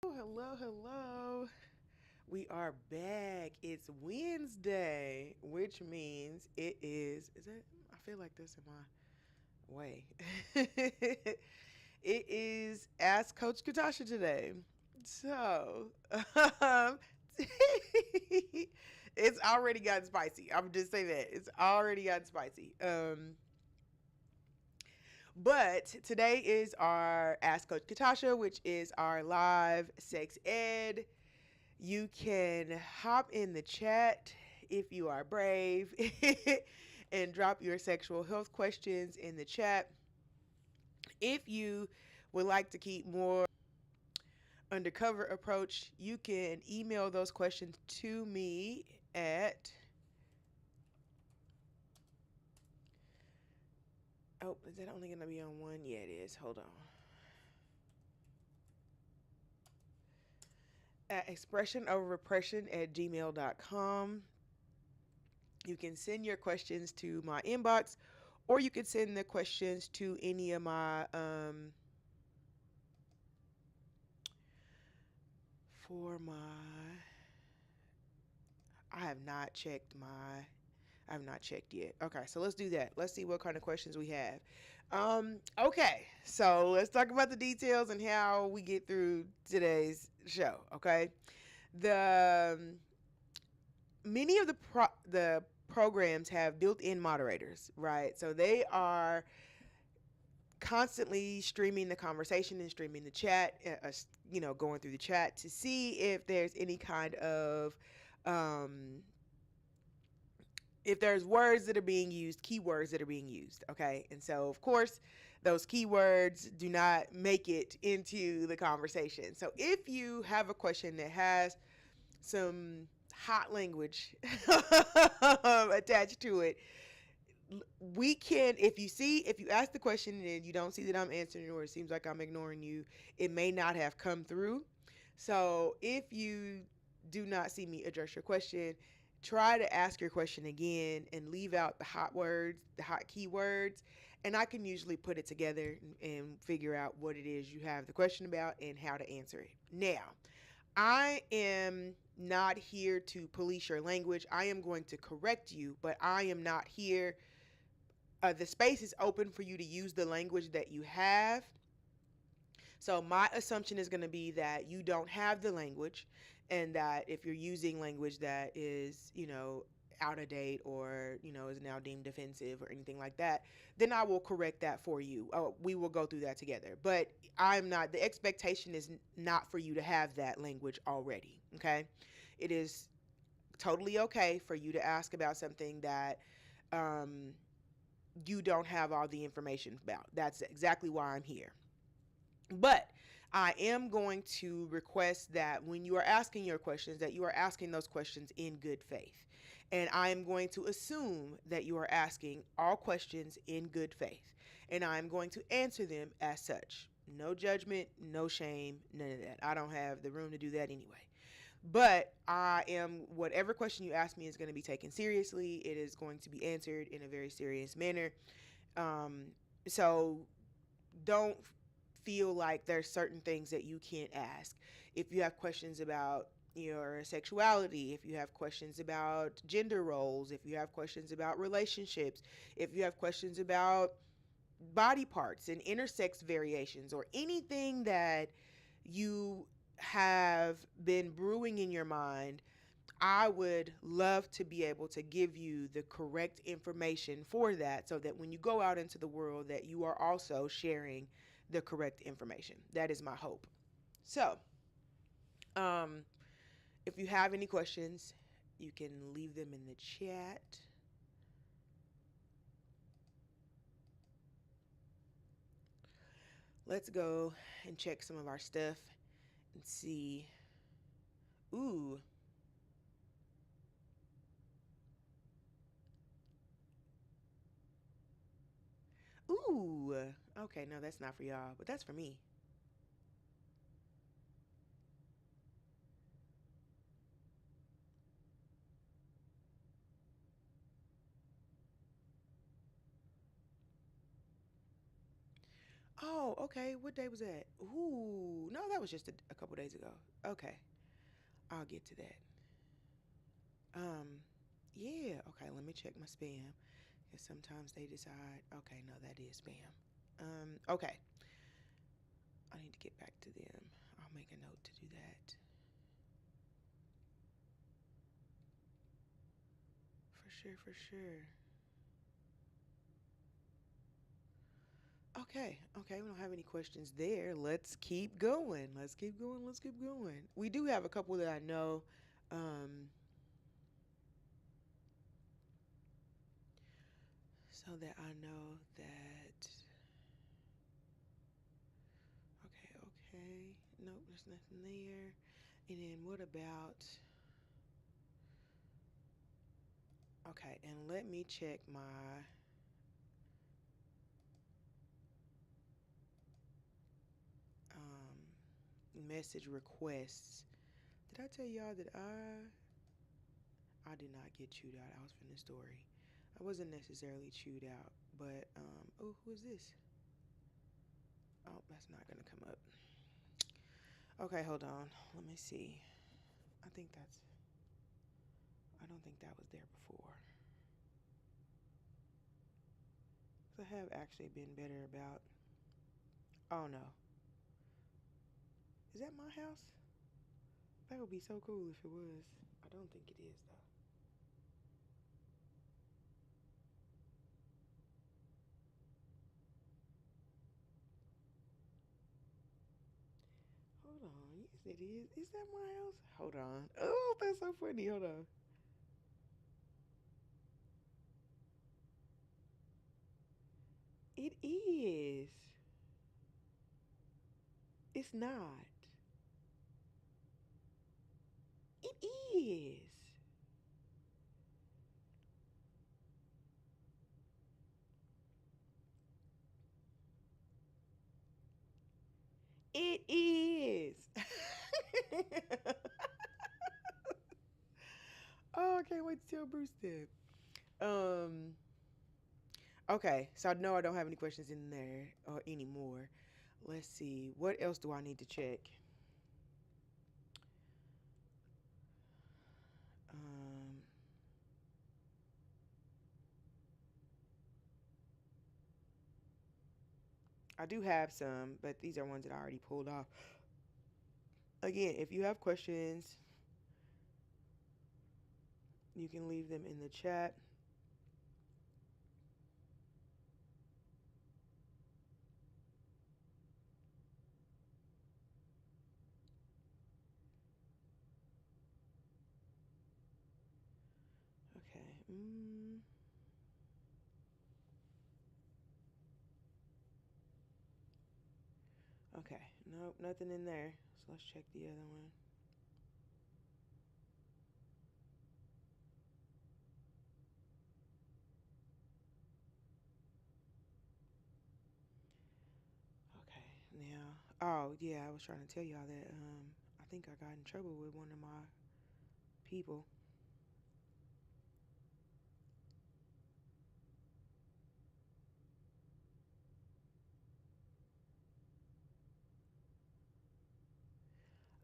Hello, hello. We are back. It's Wednesday, which means is that, I feel like this in my way. It is Ask Coach Catasha today. So, um, it's already gotten spicy. I'm just saying that. It's already gotten spicy. But today is our Ask Coach Katasha, which is our live sex ed. You can hop in the chat if you are brave and drop your sexual health questions in the chat. If you would like to keep more undercover approach, you can email those questions to me at is that only going to be on one? Yeah, it is. Hold on. At expressionoverrepression@gmail.com. You can send your questions to my inbox, or you could send the questions to any of my for my I have not checked my I have not checked yet. Okay, so let's do that. Let's see what kind of questions we have. Okay, so let's talk about the details and how we get through today's show. Okay, the many of the programs have built-in moderators, right? So they are constantly streaming the conversation and streaming the chat, going through the chat to see if there's any kind of um, if there's words that are being used, keywords that are being used, okay? And so, of course, those keywords do not make it into the conversation. So if you have a question that has some hot language attached to it, we can, if you ask the question and you don't see that I'm answering or it seems like I'm ignoring you, it may not have come through. So if you do not see me address your question, try to ask your question again and leave out the hot words, the hot keywords, and I can usually put it together and figure out what it is you have the question about and how to answer it. Now, I am not here to police your language. I am going to correct you, but I am not here. The space is open for you to use the language that you have. So my assumption is going to be that you don't have the language, and that if you're using language that is, out of date or, is now deemed offensive or anything like that, then I will correct that for you. We will go through that together. But the expectation is not for you to have that language already, okay? It is totally okay for you to ask about something that you don't have all the information about. That's exactly why I'm here. But I am going to request that when you are asking your questions, that you are asking those questions in good faith. And I am going to assume that you are asking all questions in good faith. And I'm going to answer them as such. No judgment, no shame, none of that. I don't have the room to do that anyway. But whatever question you ask me is going to be taken seriously. It is going to be answered in a very serious manner. So don't feel like there's certain things that you can't ask. If you have questions about your sexuality, if you have questions about gender roles, if you have questions about relationships, if you have questions about body parts and intersex variations, or anything that you have been brewing in your mind, I would love to be able to give you the correct information for that, so that when you go out into the world that you are also sharing the correct information. That is my hope. So, if you have any questions, you can leave them in the chat. Let's go and check some of our stuff and see. Ooh. Ooh. Okay, no, that's not for y'all, but that's for me. Oh, okay. What day was that? Ooh. No, that was just a couple days ago. Okay. I'll get to that. Yeah. Okay, let me check my spam. Because sometimes they decide, okay, no, that is spam. Okay. I need to get back to them. I'll make a note to do that. For sure, for sure. Okay, we don't have any questions there. Let's keep going. Let's keep going. Let's keep going. We do have a couple that I know. So that I know that. Okay. Nope, there's nothing there. And then what about. Okay, and let me check my. Message requests. Did I tell y'all that I did not get chewed out? I was from the story. I wasn't necessarily chewed out, But oh, who is this? Oh, that's not gonna come up. Okay, hold on. Let me see. I think that's. I don't think that was there before. I have actually been better about. Oh no, is that my house? That would be so cool if it was. I don't think it is though. Hold on. Yes, it is. Is that my house? Hold on. Oh, that's so funny. Hold on. It is. It's not. It is. It is. Oh, I can't wait to tell Bruce that. Um. Okay, so no, I don't have any questions in there or anymore. Let's see. What else do I need to check? Um. I do have some, but these are ones that I already pulled off. Again, if you have questions, you can leave them in the chat. Okay. Okay. Nope, nothing in there. So let's check the other one. Okay. Now, oh yeah, I was trying to tell y'all that I think I got in trouble with one of my people.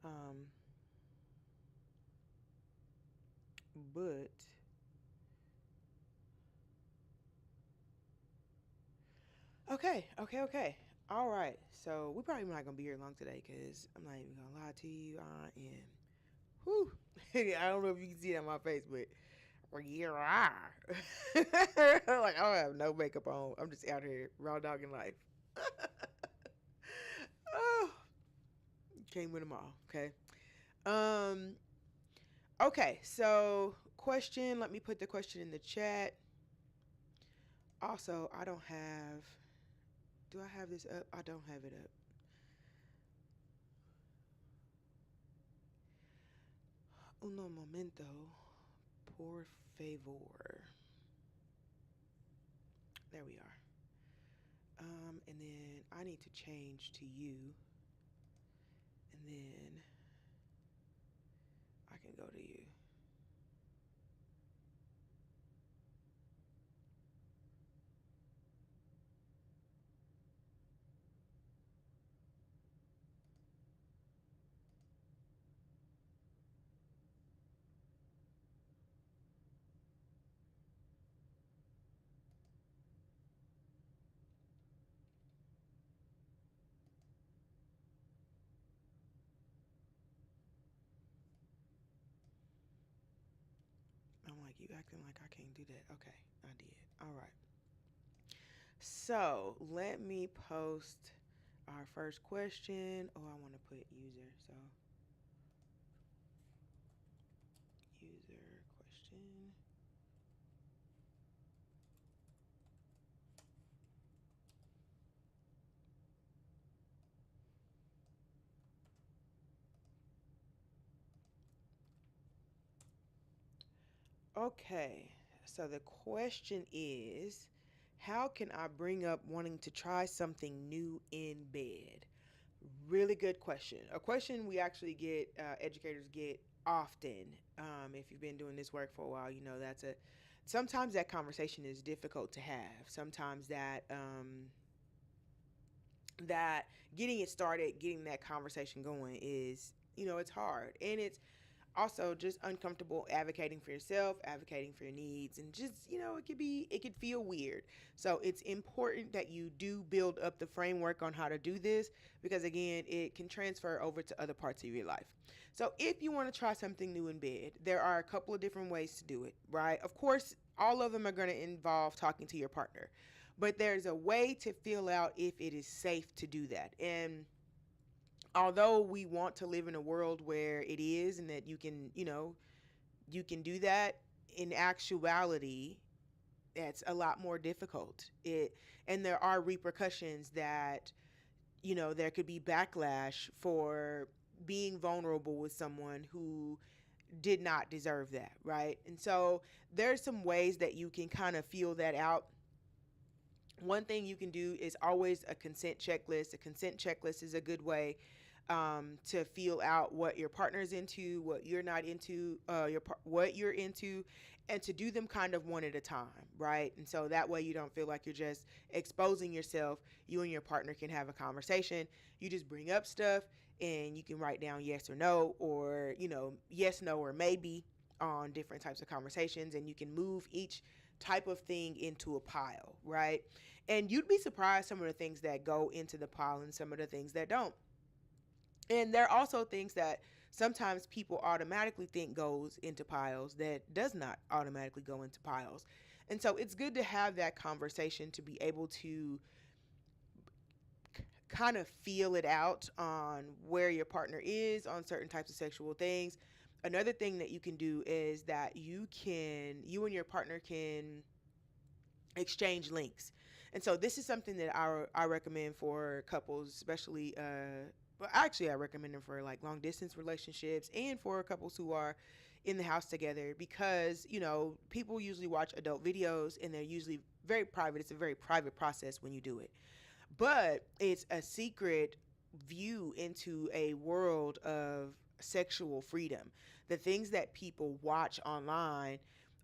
Um, but okay. All right. So we probably not gonna be here long today because I'm not even gonna lie to you. I am. Whew. I don't know if you can see it on my face, but yeah, like I don't have no makeup on. I'm just out here raw dogging life. Oh, came with them all. Okay. Um. Okay. So question. Let me put the question in the chat. Also, I don't have. Do I have this up? I don't have it up. Uno momento, por favor. There we are. And then I need to change to you, and then I can go to you. I'm like, you acting like I can't do that. Okay, I did. All right. So let me post our first question. Oh, I want to put user. So user question. Okay. So the question is, how can I bring up wanting to try something new in bed? Really good question. A question we actually get, educators get often. If you've been doing this work for a while, you know sometimes that conversation is difficult to have. Sometimes that getting it started, getting that conversation going is, it's hard. And it's also just uncomfortable advocating for yourself, advocating for your needs, and just, it could feel weird. So it's important that you do build up the framework on how to do this, because again, it can transfer over to other parts of your life. So if you want to try something new in bed, there are a couple of different ways to do it, right? Of course, all of them are going to involve talking to your partner, but there's a way to feel out if it is safe to do that. And although we want to live in a world where it is, and that you can do that, in actuality that's a lot more difficult. And there are repercussions that, there could be backlash for being vulnerable with someone who did not deserve that, right? And so there's some ways that you can kind of feel that out. One thing you can do is always a consent checklist. A consent checklist is a good way to feel out what your partner's into, what you're not into, what you're into, and to do them kind of one at a time, right? And so that way you don't feel like you're just exposing yourself. You and your partner can have a conversation. You just bring up stuff and you can write down yes or no, or, yes, no, or maybe on different types of conversations, and you can move each type of thing into a pile, right? And you'd be surprised some of the things that go into the pile and some of the things that don't. And there are also things that sometimes people automatically think goes into piles that does not automatically go into piles. And so it's good to have that conversation to be able to kind of feel it out on where your partner is on certain types of sexual things. Another thing that you can do is that you and your partner can exchange links. And so this is something that I recommend for couples, especially, well, actually, I recommend them for like long distance relationships and for couples who are in the house together, because, people usually watch adult videos and they're usually very private. It's a very private process when you do it, but it's a secret view into a world of sexual freedom. The things that people watch online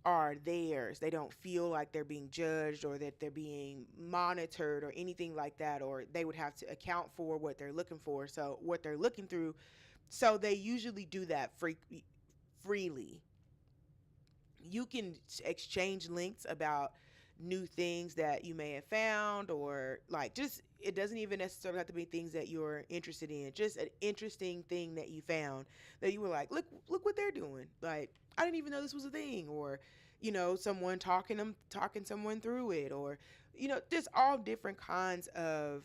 are theirs. They don't feel like they're being judged or that they're being monitored or anything like that, or they would have to account for what they're looking for. So what they're looking through. So they usually do that freely. You can exchange links about new things that you may have found, or like, just, it doesn't even necessarily have to be things that you're interested in, just an interesting thing that you found that you were like, look what they're doing, like, I didn't even know this was a thing, or someone talking someone through it, or just all different kinds of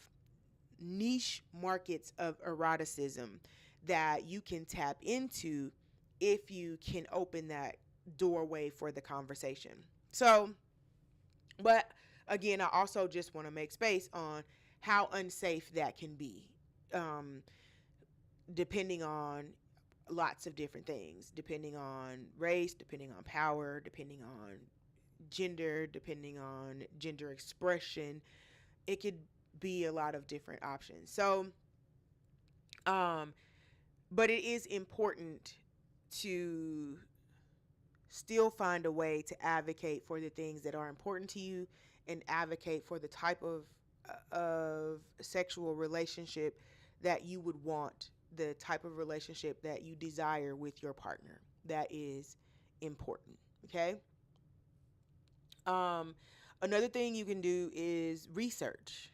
niche markets of eroticism that you can tap into if you can open that doorway for the conversation. So, but again, I also just want to make space on how unsafe that can be, depending on lots of different things, depending on race, depending on power, depending on gender, depending on gender expression. It could be a lot of different options. So, but it is important to still find a way to advocate for the things that are important to you, and advocate for the type of sexual relationship that you would want, the type of relationship that you desire with your partner. That is important. Okay. Another thing you can do is research.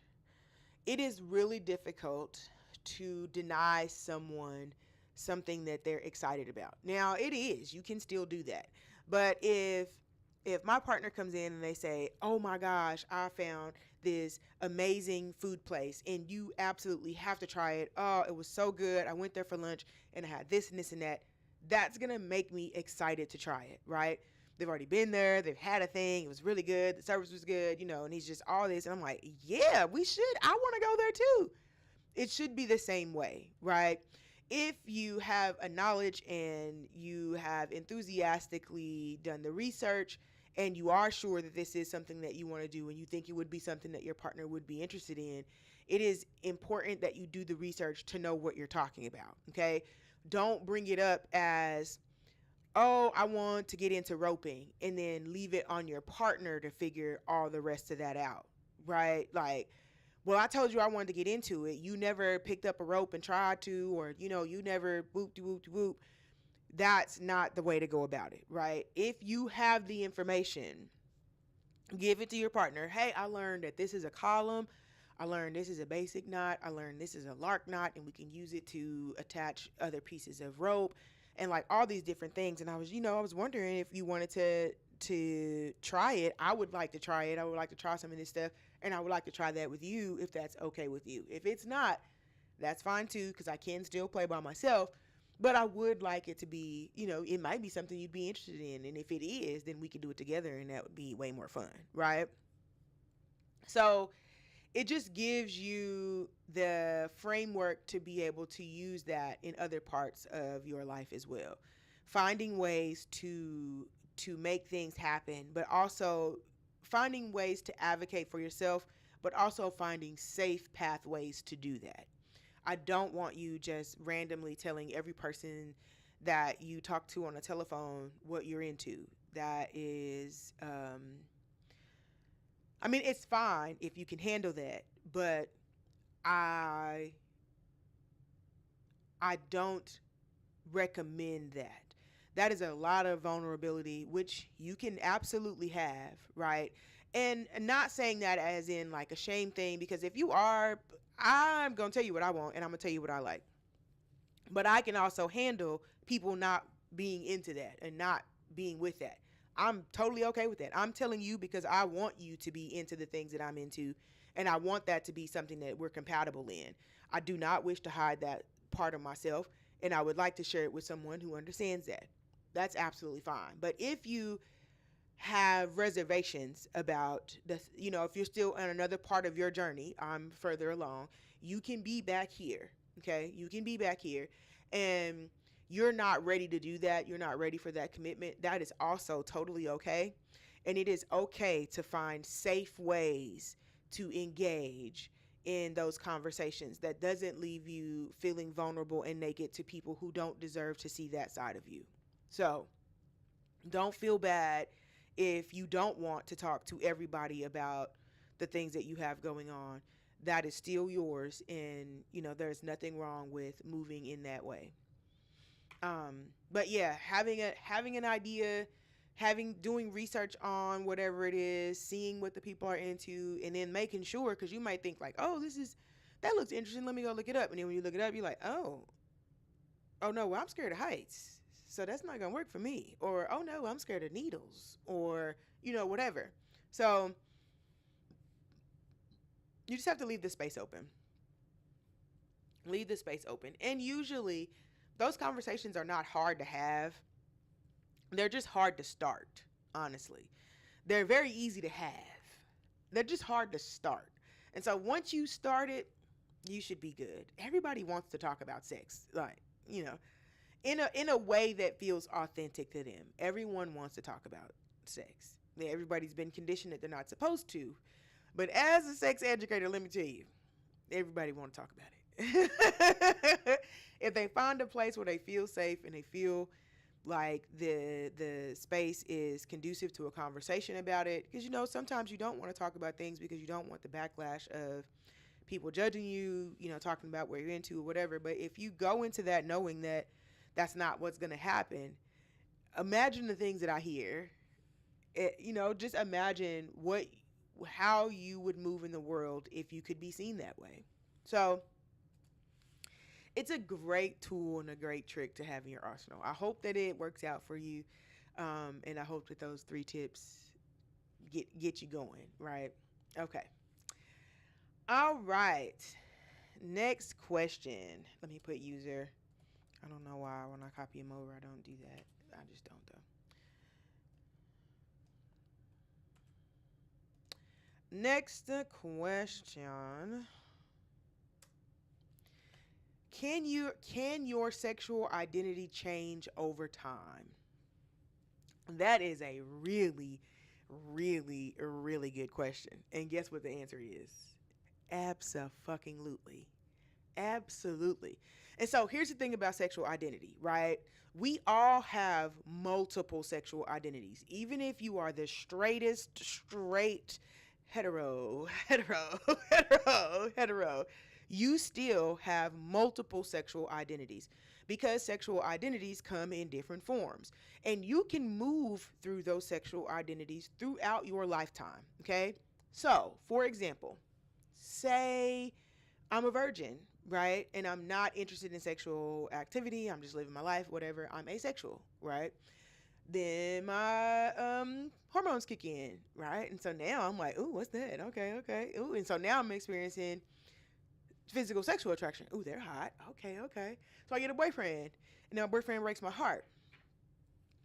It is really difficult to deny someone something that they're excited about. Now, it is. You can still do that. But if my partner comes in and they say, "Oh my gosh, I found this amazing food place and you absolutely have to try it. Oh, it was so good. I went there for lunch and I had this and this and that." That's going to make me excited to try it, right? They've already been there. They've had a thing. It was really good. The service was good, and he's just all this. And I'm like, yeah, we should. I want to go there too. It should be the same way, right? If you have a knowledge and you have enthusiastically done the research and you are sure that this is something that you want to do and you think it would be something that your partner would be interested in, it is important that you do the research to know what you're talking about, okay? Don't bring it up as oh, I want to get into roping, and then leave it on your partner to figure all the rest of that out, right? Like, well, I told you I wanted to get into it. You never picked up a rope and tried to, or, you never whoop de whoop de whoop. That's not the way to go about it, right? If you have the information, give it to your partner. Hey, I learned that this is a column. I learned this is a basic knot. I learned this is a lark knot, and we can use it to attach other pieces of rope and like all these different things. And I was wondering if you wanted to try it. I would like to try it. I would like to try some of this stuff, and I would like to try that with you if that's okay with you. If it's not, that's fine too, because I can still play by myself. But I would like it to be, it might be something you'd be interested in. And if it is, then we could do it together, and that would be way more fun, right? So it just gives you the framework to be able to use that in other parts of your life as well. Finding ways to make things happen, but also finding ways to advocate for yourself, but also finding safe pathways to do that. I don't want you just randomly telling every person that you talk to on a telephone what you're into. That is, I mean, it's fine if you can handle that, but I I don't recommend that. That is a lot of vulnerability, which you can absolutely have, right? And not saying that as in like a shame thing, because if you are, I'm going to tell you what I want and I'm going to tell you what I like. But I can also handle people not being into that and not being with that. I'm totally okay with that. I'm telling you because I want you to be into the things that I'm into, and I want that to be something that we're compatible in. I do not wish to hide that part of myself, and I would like to share it with someone who understands that. That's absolutely fine. But if you have reservations about if you're still on another part of your journey, I'm further along, you can be back here. Okay? You can be back here, and you're not ready to do that. You're not ready for that commitment. That is also totally okay. And it is okay to find safe ways to engage in those conversations that doesn't leave you feeling vulnerable and naked to people who don't deserve to see that side of you. So don't feel bad if you don't want to talk to everybody about the things that you have going on. That is still yours, and there's nothing wrong with moving in that way. But yeah, having an idea, doing research on whatever it is, seeing what the people are into, and then making sure, because you might think like, oh, that looks interesting, let me go look it up. And then when you look it up, you're like, oh no, well, I'm scared of heights, so that's not gonna work for me. Or oh no, I'm scared of needles, or whatever. So you just have to leave the space open. Leave the space open. And usually those conversations are not hard to have. They're just hard to start, honestly. They're very easy to have. They're just hard to start. And so once you start it, you should be good. Everybody wants to talk about sex, like, in a way that feels authentic to them. Everyone wants to talk about sex. Everybody's been conditioned that they're not supposed to. But as a sex educator, let me tell you, everybody want to talk about it. If they find a place where they feel safe and they feel like the space is conducive to a conversation about it, because sometimes you don't want to talk about things because you don't want the backlash of people judging you, talking about what you're into or whatever. But if you go into that knowing that that's not what's going to happen, imagine the things that I hear. Just imagine how you would move in the world if you could be seen that way. So it's a great tool and a great trick to have in your arsenal. I hope that it works out for you. And I hope that those 3 tips get you going, right? Okay. All right. Next question. Let me put user. I don't know why when I copy him over, I don't do that. I just don't, though. Next question. Can your sexual identity change over time? That is a really, really, really good question. And guess what the answer is? Abso-fucking-lutely. Absolutely. And so here's the thing about sexual identity, right? We all have multiple sexual identities. Even if you are the straightest, straight, hetero, you still have multiple sexual identities because sexual identities come in different forms. And you can move through those sexual identities throughout your lifetime, okay? So, for example, say I'm a virgin, right? And I'm not interested in sexual activity. I'm just living my life, whatever. I'm asexual, right? Then my hormones kick in, right? And so now I'm like, ooh, what's that? Okay, okay. Ooh, and so now I'm experiencing physical sexual attraction. Ooh, they're hot. Okay, okay. So I get a boyfriend, and now my boyfriend breaks my heart.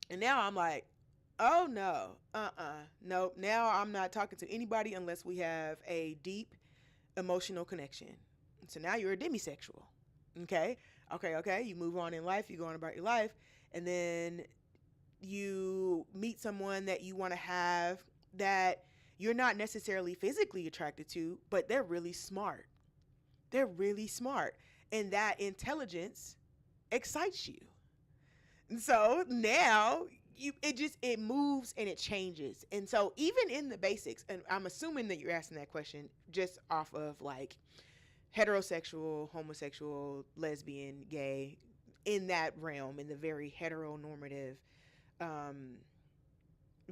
And now I'm like, oh no, nope. Now I'm not talking to anybody unless we have a deep emotional connection. So now you're a demisexual. Okay. Okay. Okay. You move on in life. You go on about your life. And then you meet someone that you want to have that you're not necessarily physically attracted to, but they're really smart. They're really smart. And that intelligence excites you. And so now it moves and it changes. And so even in the basics, and I'm assuming that you're asking that question just off of like heterosexual, homosexual, lesbian, gay, in that realm, in the very heteronormative um,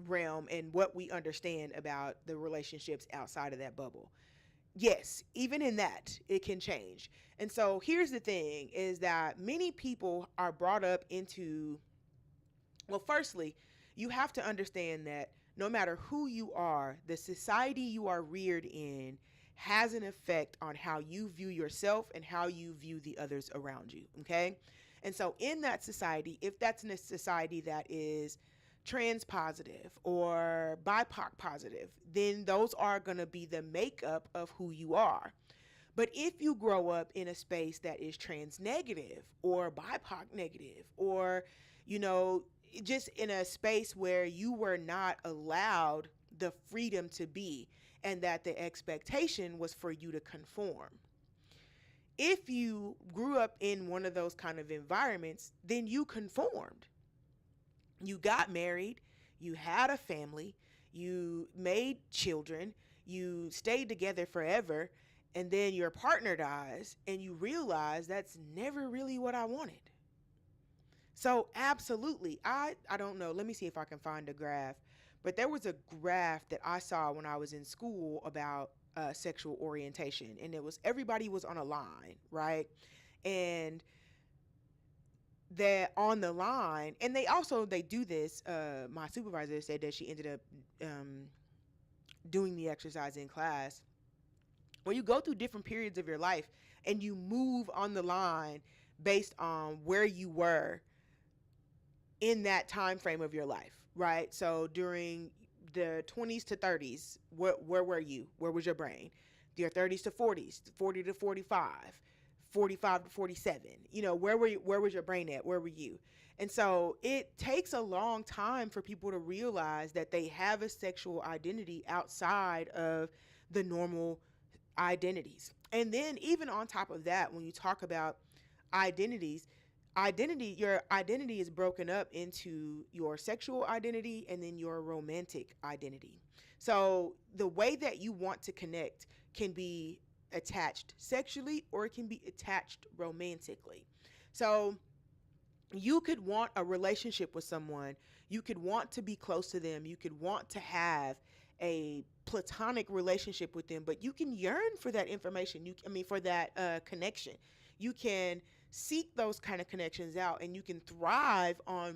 realm, and what we understand about the relationships outside of that bubble. Yes, even in that, it can change. And so here's the thing is that many people are brought up into, well, firstly, you have to understand that no matter who you are, the society you are reared in has an effect on how you view yourself and how you view the others around you. Okay. And so, in that society, if that's in a society that is trans positive or BIPOC positive, then those are going to be the makeup of who you are. But if you grow up in a space that is trans negative or BIPOC negative, or, you know, just in a space where you were not allowed the freedom to be, and that the expectation was for you to conform. If you grew up in one of those kind of environments, then you conformed. You got married, you had a family, you made children, you stayed together forever, and then your partner dies and you realize that's never really what I wanted. So absolutely, I don't know. Let me see if I can find a graph. But there was a graph that I saw when I was in school about sexual orientation, and it was everybody was on a line, right? And that on the line, and they do this. My supervisor said that she ended up doing the exercise in class, where you go through different periods of your life and you move on the line based on where you were in that time frame of your life, right? So during the 20s to 30s, where were you? Where was your brain? Your 30s to 40s, 40 to 45, 45 to 47. You know, where were you, where was your brain at? Where were you? And so it takes a long time for people to realize that they have a sexual identity outside of the normal identities. And then even on top of that, when you talk about identities, your identity is broken up into your sexual identity and then your romantic identity. So the way that you want to connect can be attached sexually or it can be attached romantically. So you could want a relationship with someone, you could want to be close to them, you could want to have a platonic relationship with them, but you can yearn for that information. For that connection. You can seek those kind of connections out, and you can thrive on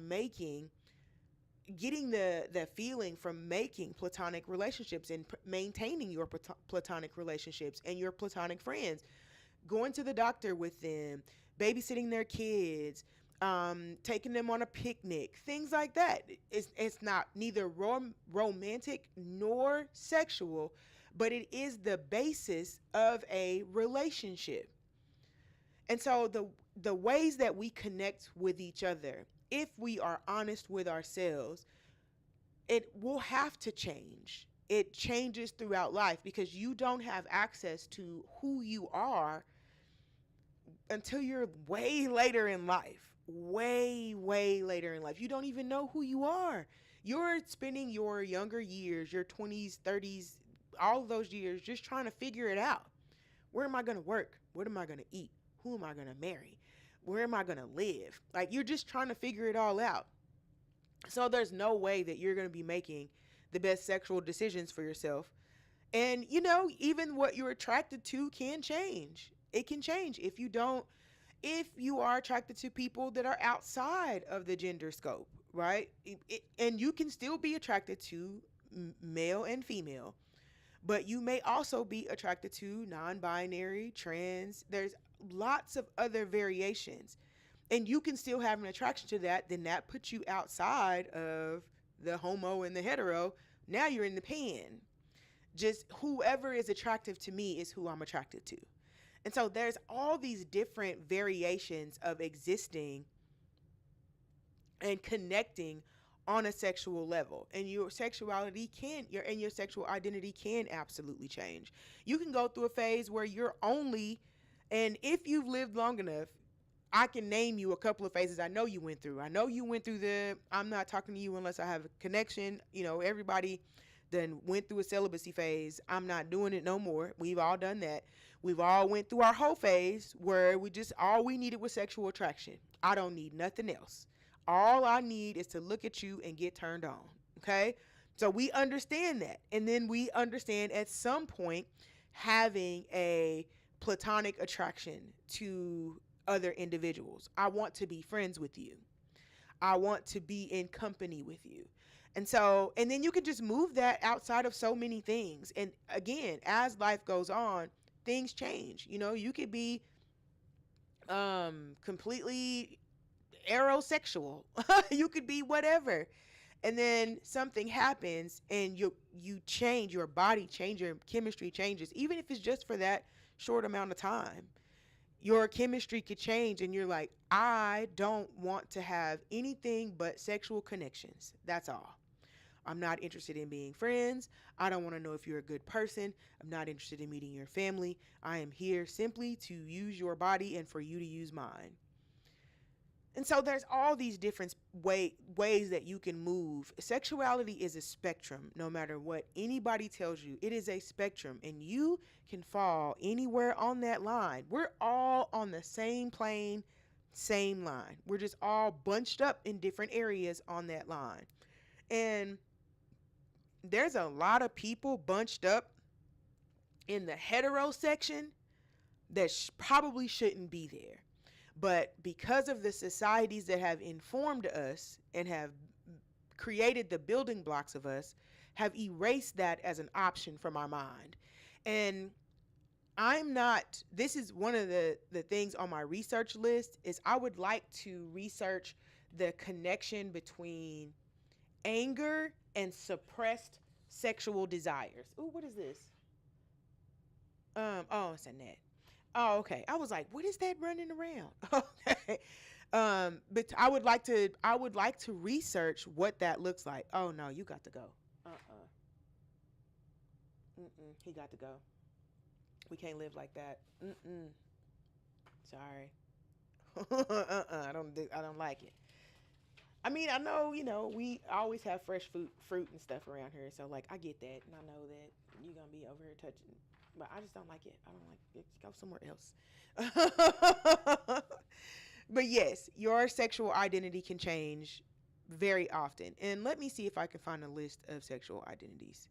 getting the feeling from making platonic relationships and maintaining your platonic relationships and your platonic friends, going to the doctor with them, babysitting their kids, taking them on a picnic, things like that. It's not neither romantic nor sexual, but it is the basis of a relationship. And so the ways that we connect with each other, if we are honest with ourselves, it will have to change. It changes throughout life because you don't have access to who you are until you're way later in life. Way later in life. You don't even know who you are. You're spending your younger years, your 20s, 30s, all of those years just trying to figure it out. Where am I going to work? What am I going to eat? Who am I going to marry? Where am I going to live? Like, you're just trying to figure it all out. So there's no way that you're going to be making the best sexual decisions for yourself. And, even what you're attracted to can change. It can change if you are attracted to people that are outside of the gender scope, right? And you can still be attracted to male and female, but you may also be attracted to non-binary, trans. There's lots of other variations, and you can still have an attraction to that. Then that puts you outside of the homo and the hetero. Now you're in the pan. Just whoever is attractive to me is who I'm attracted to. And so there's all these different variations of existing and connecting on a sexual level. And your sexuality your sexual identity can absolutely change. You can go through a phase where and if you've lived long enough, I can name you a couple of phases I know you went through. I know you went through I'm not talking to you unless I have a connection. Everybody then went through a celibacy phase. I'm not doing it no more. We've all done that. We've all went through our whole phase where all we needed was sexual attraction. I don't need nothing else. All I need is to look at you and get turned on. Okay? So we understand that. And then we understand at some point having a platonic attraction to other individuals. I want to be friends with you. I want to be in company with you. And then you can just move that outside of so many things. And again, as life goes on, things change. You could be completely aerosexual. You could be whatever. And then something happens and you change, your body changes, your chemistry changes, even if it's just for that short amount of time. Your chemistry could change and you're like, I don't want to have anything but sexual connections. That's all. I'm not interested in being friends. I don't want to know if you're a good person. I'm not interested in meeting your family. I am here simply to use your body and for you to use mine. And so there's all these different ways that you can move. Sexuality is a spectrum, no matter what anybody tells you. It is a spectrum, and you can fall anywhere on that line. We're all on the same plane, same line. We're just all bunched up in different areas on that line. And there's a lot of people bunched up in the hetero section that probably shouldn't be there. But because of the societies that have informed us and have created the building blocks of us, have erased that as an option from our mind. And this is one of the things on my research list is I would like to research the connection between anger and suppressed sexual desires. Ooh, what is this? It's a net. Oh, okay. I was like, what is that running around? Okay. But I would like to research what that looks like. Oh no, you got to go. He got to go. We can't live like that. Sorry. I don't like it. I mean, I know, we always have fresh fruit and stuff around here. So like, I get that. And I know that you're going to be over here touching, but I just don't like it. I don't like it. Go somewhere else. But yes, your sexual identity can change very often. And let me see if I can find a list of sexual identities.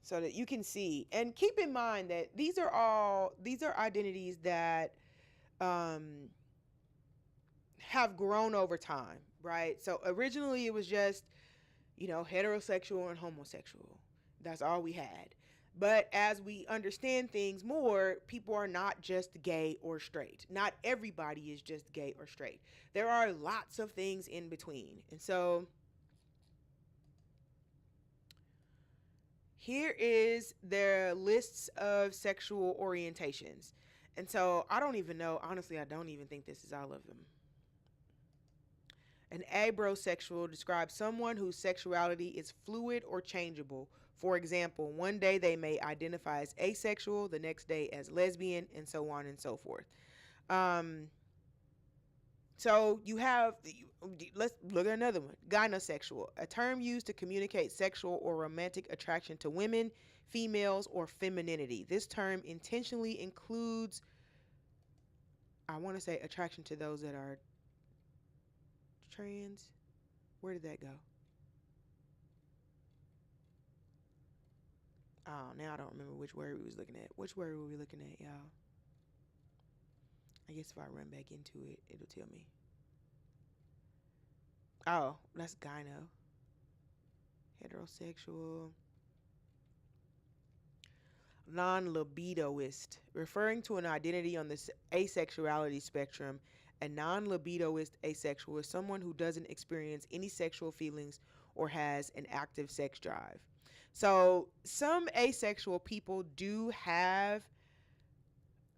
So that you can see, and keep in mind that these are identities that have grown over time, right? So originally it was just, heterosexual and homosexual. That's all we had. But as we understand things more, people are not just gay or straight. Not everybody is just gay or straight. There are lots of things in between. And so here is their lists of sexual orientations. And so I don't even know. Honestly, I don't even think this is all of them. An abrosexual describes someone whose sexuality is fluid or changeable For example, one day they may identify as asexual, the next day as lesbian, and so on and so forth. Um, so you have, let's look at another one, gynosexual, a term used to communicate sexual or romantic attraction to women, females, or femininity. This term intentionally includes, I want to say, attraction to those that are trans. Where did that go? Oh, now I don't remember which word we was looking at. Which word were we looking at, y'all? I guess if I run back into it, it'll tell me. Oh, that's gyno. Heterosexual. Non-libidoist, referring to an identity on the asexuality spectrum. A non-libidoist asexual is someone who doesn't experience any sexual feelings or has an active sex drive. So some asexual people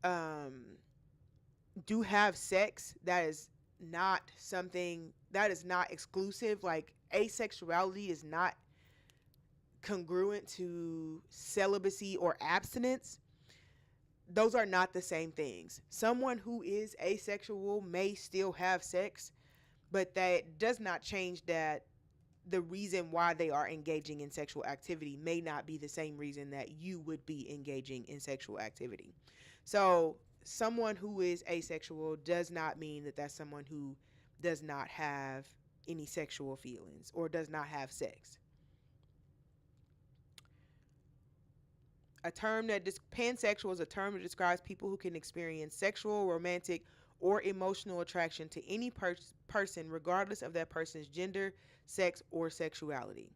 um, do have sex that is not something that is not exclusive. Like asexuality is not congruent to celibacy or abstinence. Those are not the same things. Someone who is asexual may still have sex, but that does not change that the reason why they are engaging in sexual activity may not be the same reason that you would be engaging in sexual activity. So someone who is asexual does not mean that that's someone who does not have any sexual feelings or does not have sex. Pansexual is a term that describes people who can experience sexual, romantic, or emotional attraction to any person regardless of that person's gender, sex, or sexuality.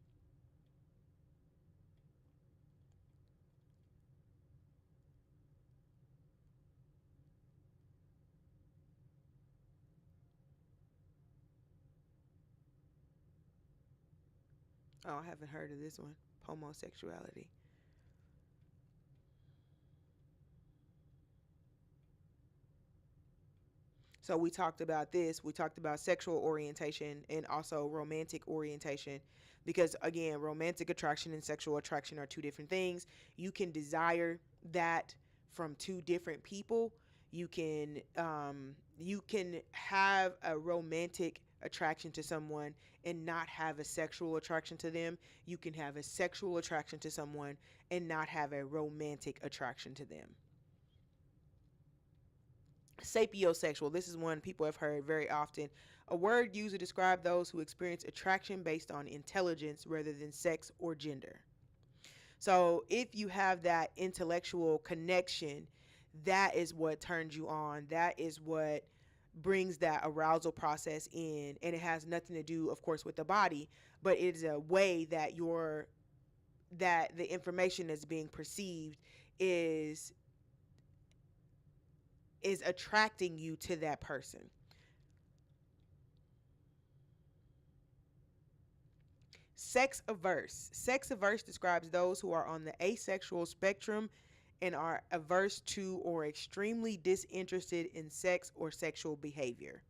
Oh, I haven't heard of this one. Homosexuality. So we talked about this. We talked about sexual orientation and also romantic orientation because, again, romantic attraction and sexual attraction are two different things. You can desire that from two different people. You can have a romantic attraction to someone and not have a sexual attraction to them. You can have a sexual attraction to someone and not have a romantic attraction to them. Sapiosexual. This is one people have heard very often. A word used to describe those who experience attraction based on intelligence rather than sex or gender. So if you have that intellectual connection, that is what turns you on. That is what brings that arousal process in. And it has nothing to do, of course, with the body, but it is a way that the information that's being perceived is attracting you to that person. Sex averse. Sex averse describes those who are on the asexual spectrum and are averse to or extremely disinterested in sex or sexual behavior.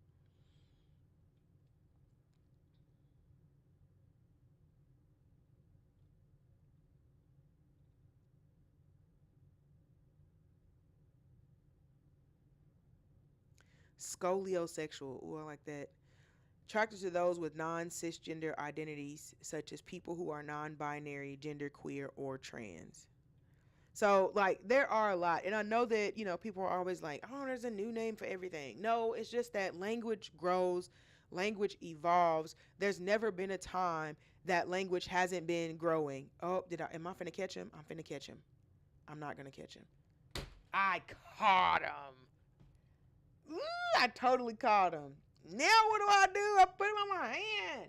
Scoliosexual. Ooh, I like that. Attracted to those with non cisgender identities, such as people who are non binary, genderqueer, or trans. So, like, there are a lot. And I know that, people are always like, oh, there's a new name for everything. No, it's just that language grows, language evolves. There's never been a time that language hasn't been growing. Oh, am I finna catch him? I'm finna catch him. I'm not gonna catch him. I caught him. I totally caught him. Now what do? I put him on my hand.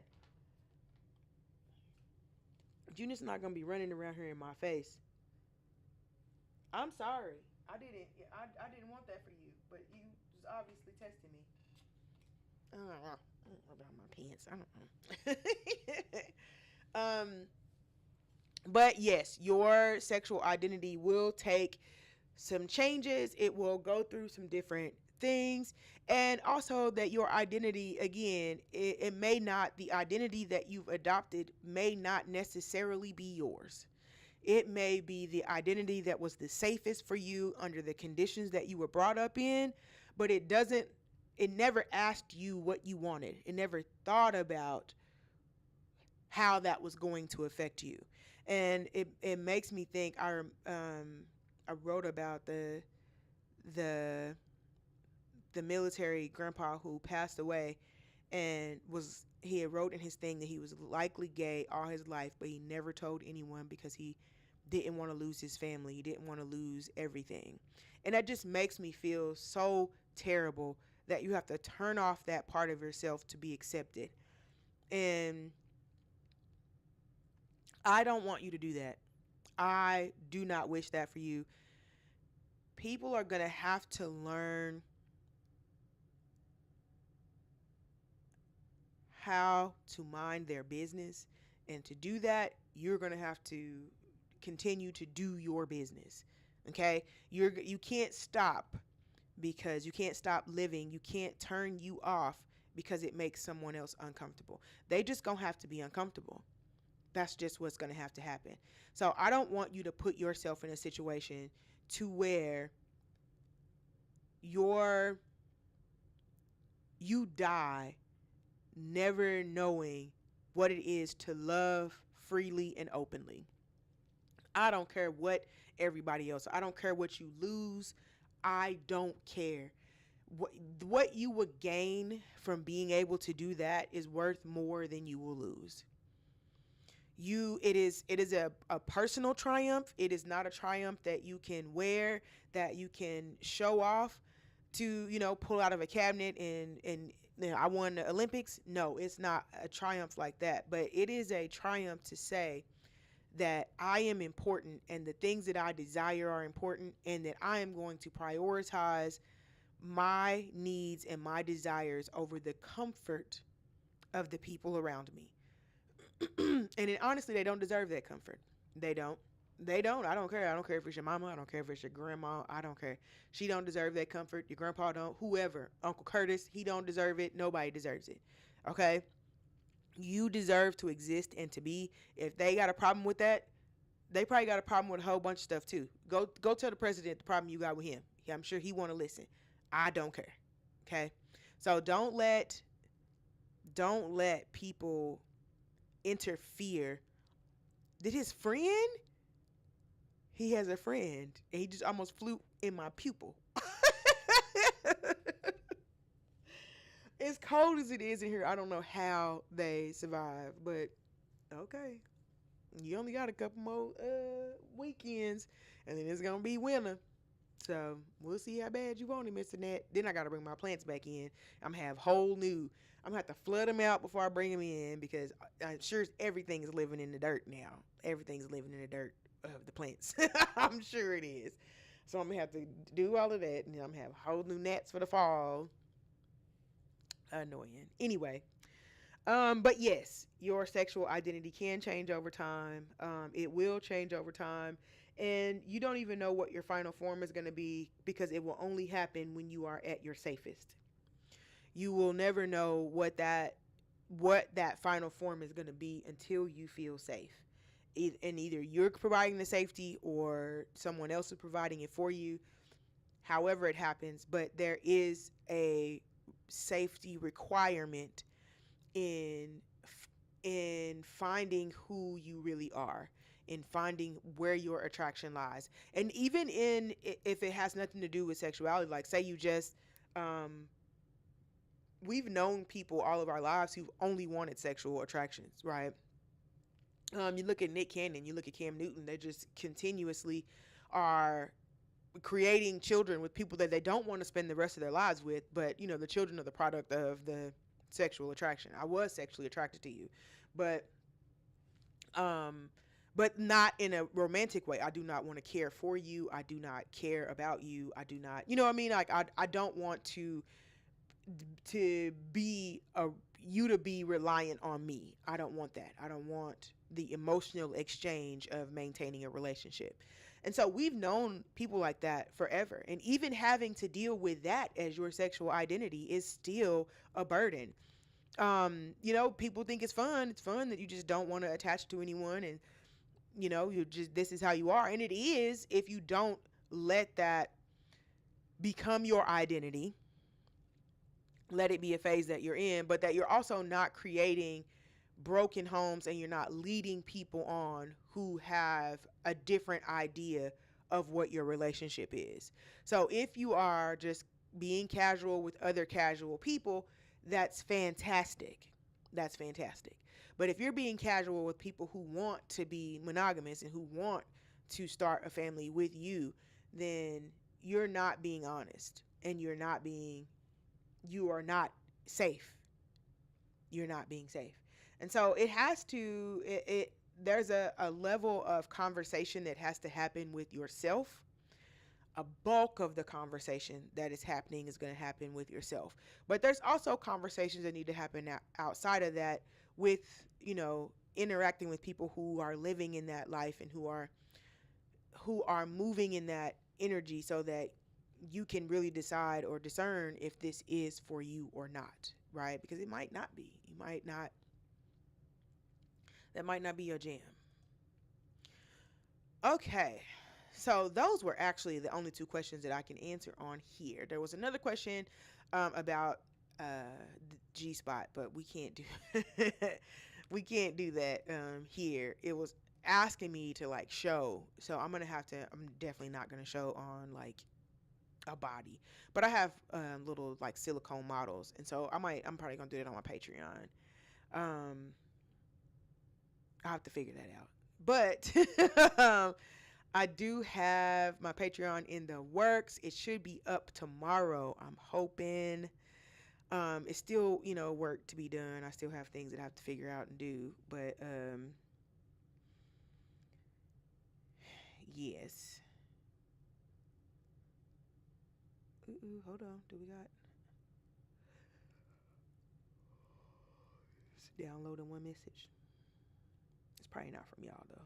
Junior's not gonna be running around here in my face. I'm sorry. I didn't want that for you, but you was obviously testing me. I don't know about my pants. I don't know. But yes, your sexual identity will take some changes. It will go through some different things. And also that your identity, again, it may not, the identity that you've adopted may not necessarily be yours. It may be the identity that was the safest for you under the conditions that you were brought up in, but it never asked you what you wanted. It never thought about how that was going to affect you. And it makes me think, I wrote about the the military grandpa who passed away, and he had wrote in his thing that he was likely gay all his life, but he never told anyone because he didn't want to lose his family. He didn't want to lose everything. And that just makes me feel so terrible that you have to turn off that part of yourself to be accepted. And I don't want you to do that. I do not wish that for you. People are going to have to learn how to mind their business. And to do that, you're going to have to continue to do your business. Okay? You can't stop, because you can't stop living. You can't turn you off because it makes someone else uncomfortable. They just going to have to be uncomfortable. That's just what's going to have to happen. So I don't want you to put yourself in a situation to where you die never knowing what it is to love freely and openly. I don't care what everybody else, I don't care what you lose. I don't care. What you would gain from being able to do that is worth more than you will lose. It is a personal triumph. It is not a triumph that you can wear, that you can show off to, pull out of a cabinet and I won the Olympics. No, it's not a triumph like that, but it is a triumph to say that I am important and the things that I desire are important, and that I am going to prioritize my needs and my desires over the comfort of the people around me. And honestly, they don't deserve that comfort. They don't. They don't. I don't care. I don't care if it's your mama. I don't care if it's your grandma. I don't care. She don't deserve that comfort. Your grandpa don't. Whoever. Uncle Curtis, he don't deserve it. Nobody deserves it. Okay? You deserve to exist and to be. If they got a problem with that, they probably got a problem with a whole bunch of stuff too. Go tell the president the problem you got with him. Yeah, I'm sure he want to listen. I don't care. Okay? So don't let people interfere. Did his friend? He has a friend, and he just almost flew in my pupil. As cold as it is in here, I don't know how they survive, but okay. You only got a couple more weekends, and then it's gonna be winter. So we'll see how bad you want it, Mr. Nat. Then I gotta bring my plants back in. I'm gonna have I'm gonna have to flood them out before I bring them in, because I'm sure everything is living in the dirt now. Everything's living in the dirt of the plants. I'm sure it is. So I'm gonna have to do all of that, and then I'm gonna have whole new gnats for the fall. Annoying. Anyway, but yes, your sexual identity can change over time. It will change over time, and you don't even know what your final form is gonna be, because it will only happen when you are at your safest. You will never know what that final form is going to be until you feel safe. And either you're providing the safety or someone else is providing it for you. However it happens, but there is a safety requirement in finding who you really are, in finding where your attraction lies. And even if it has nothing to do with sexuality, like say you just we've known people all of our lives who've only wanted sexual attractions, right? You look at Nick Cannon, you look at Cam Newton, they just continuously are creating children with people that they don't want to spend the rest of their lives with, but the children are the product of the sexual attraction. I was sexually attracted to you, but not in a romantic way. I do not want to care for you. I do not care about you. I do not, what I mean? Like I don't want to be you to be reliant on me. I don't want that. I don't want the emotional exchange of maintaining a relationship. And so we've known people like that forever. And even having to deal with that as your sexual identity is still a burden. People think it's fun. It's fun that you just don't want to attach to anyone, and You just, this is how you are. And it is, if you don't let that become your identity, let it be a phase that you're in, but that you're also not creating broken homes and you're not leading people on who have a different idea of what your relationship is. So if you are just being casual with other casual people, that's fantastic. That's fantastic. But if you're being casual with people who want to be monogamous and who want to start a family with you, then you're not being honest, and you are not safe. You're not being safe. And so it has to, there's a level of conversation that has to happen with yourself. A bulk of the conversation that is happening is going to happen with yourself. But there's also conversations that need to happen outside of that with, interacting with people who are living in that life and who are moving in that energy, so that you can really decide or discern if this is for you or not, right? Because it might not be. That might not be your jam. Okay. So those were actually the only two questions that I can answer on here. There was another question about the G spot, but we can't do we can't do that here. It was asking me to like show, so I'm definitely not gonna show on like a body, but I have little like silicone models, and so I'm probably gonna do it on my Patreon. Um, I'll have to figure that out, but I do have my Patreon in the works. It should be up tomorrow, I'm hoping. It's still, work to be done. I still have things that I have to figure out and do, but yes. Ooh, hold on. Do we got? It's downloading one message. It's probably not from y'all though.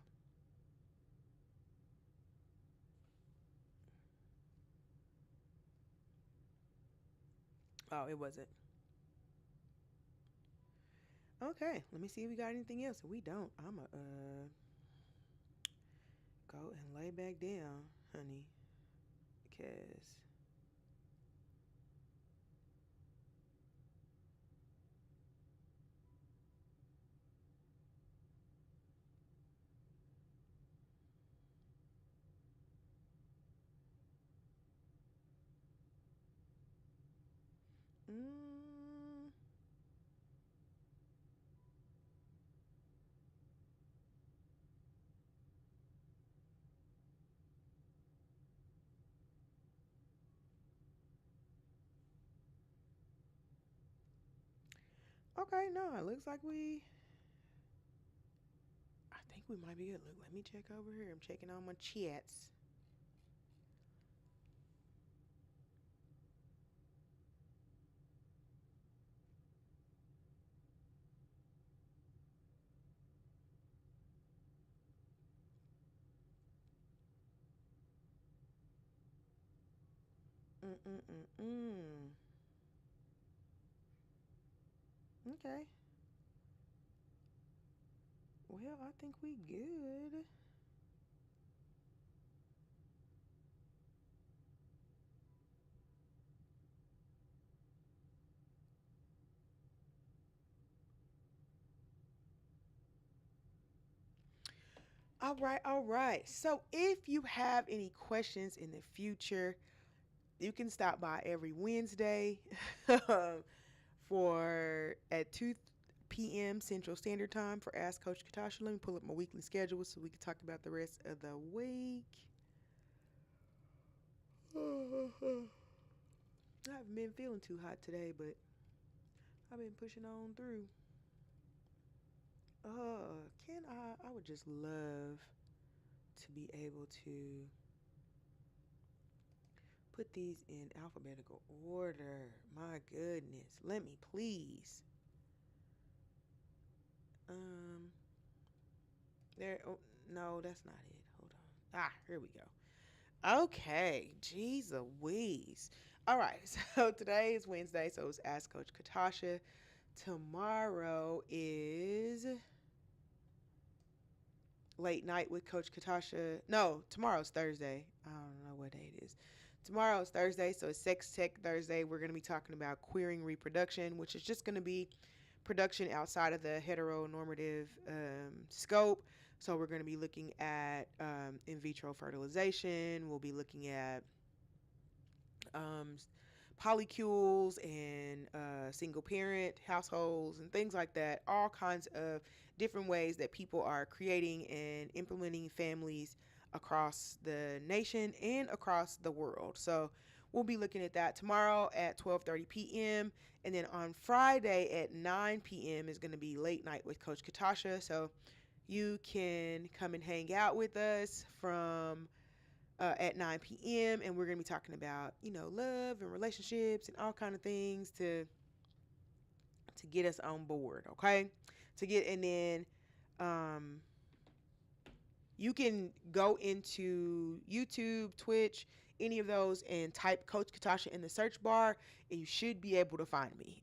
Oh, it wasn't. Okay, let me see if we got anything else. If we don't, I'ma go and lay back down, honey, because mm, okay, no, it looks like I think we might be good. Look, let me check over here. I'm checking on my chats. Mm-mm-mm-mm. Okay. Well, I think we good. All right, all right. So if you have any questions in the future, you can stop by every Wednesday for at 2 p.m. Central Standard Time for Ask Coach Katasha. Let me pull up my weekly schedule so we can talk about the rest of the week. I haven't been feeling too hot today, but I've been pushing on through. Can I would just love to be able to put these in alphabetical order. My goodness. Let me please. Um there oh, no, that's not it. Hold on. Ah, here we go. Okay. Jeez Louise. All right. So today is Wednesday, so it's Ask Coach Katasha. Tomorrow is Late Night with Coach Katasha. No, tomorrow's Thursday. I don't know what day it is. Tomorrow's Thursday, so it's Sex Tech Thursday. We're going to be talking about queering reproduction, which is just going to be production outside of the heteronormative scope. So we're going to be looking at in vitro fertilization. We'll be looking at um, polycules and single parent households and things like that. All kinds of different ways that people are creating and implementing families across the nation and across the world. So we'll be looking at that tomorrow at 12:30 p.m. And then on Friday at 9 p.m. is going to be Late Night with Coach Katasha. So you can come and hang out with us from at 9 p.m. and we're going to be talking about, love and relationships and all kind of things to get us on board, okay? And then you can go into YouTube, Twitch, any of those and type Coach Katasha in the search bar and you should be able to find me.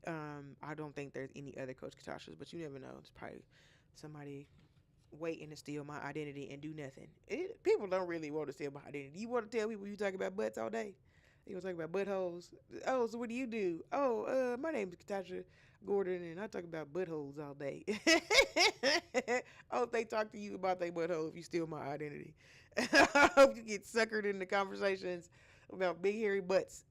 I don't think there's any other Coach Katashas, but you never know. It's probably somebody waiting to steal my identity and do nothing. People don't really want to steal my identity. You want to tell people you talk about butts all day? You want to talk about buttholes? Oh, so what do you do? Oh, my name is Catasha Gordon, and I talk about buttholes all day. I hope they talk to you about their butthole if you steal my identity. I hope you get suckered into conversations about big hairy butts.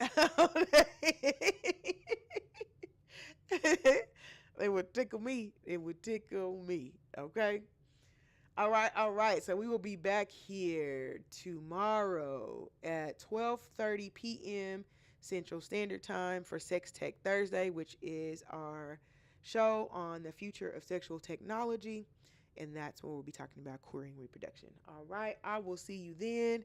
They would tickle me. It would tickle me. Okay? All right. So we will be back here tomorrow at 12:30 p.m. Central Standard Time for Sex Tech Thursday, which is our show on the future of sexual technology. And that's when we'll be talking about queering reproduction. All right. I will see you then.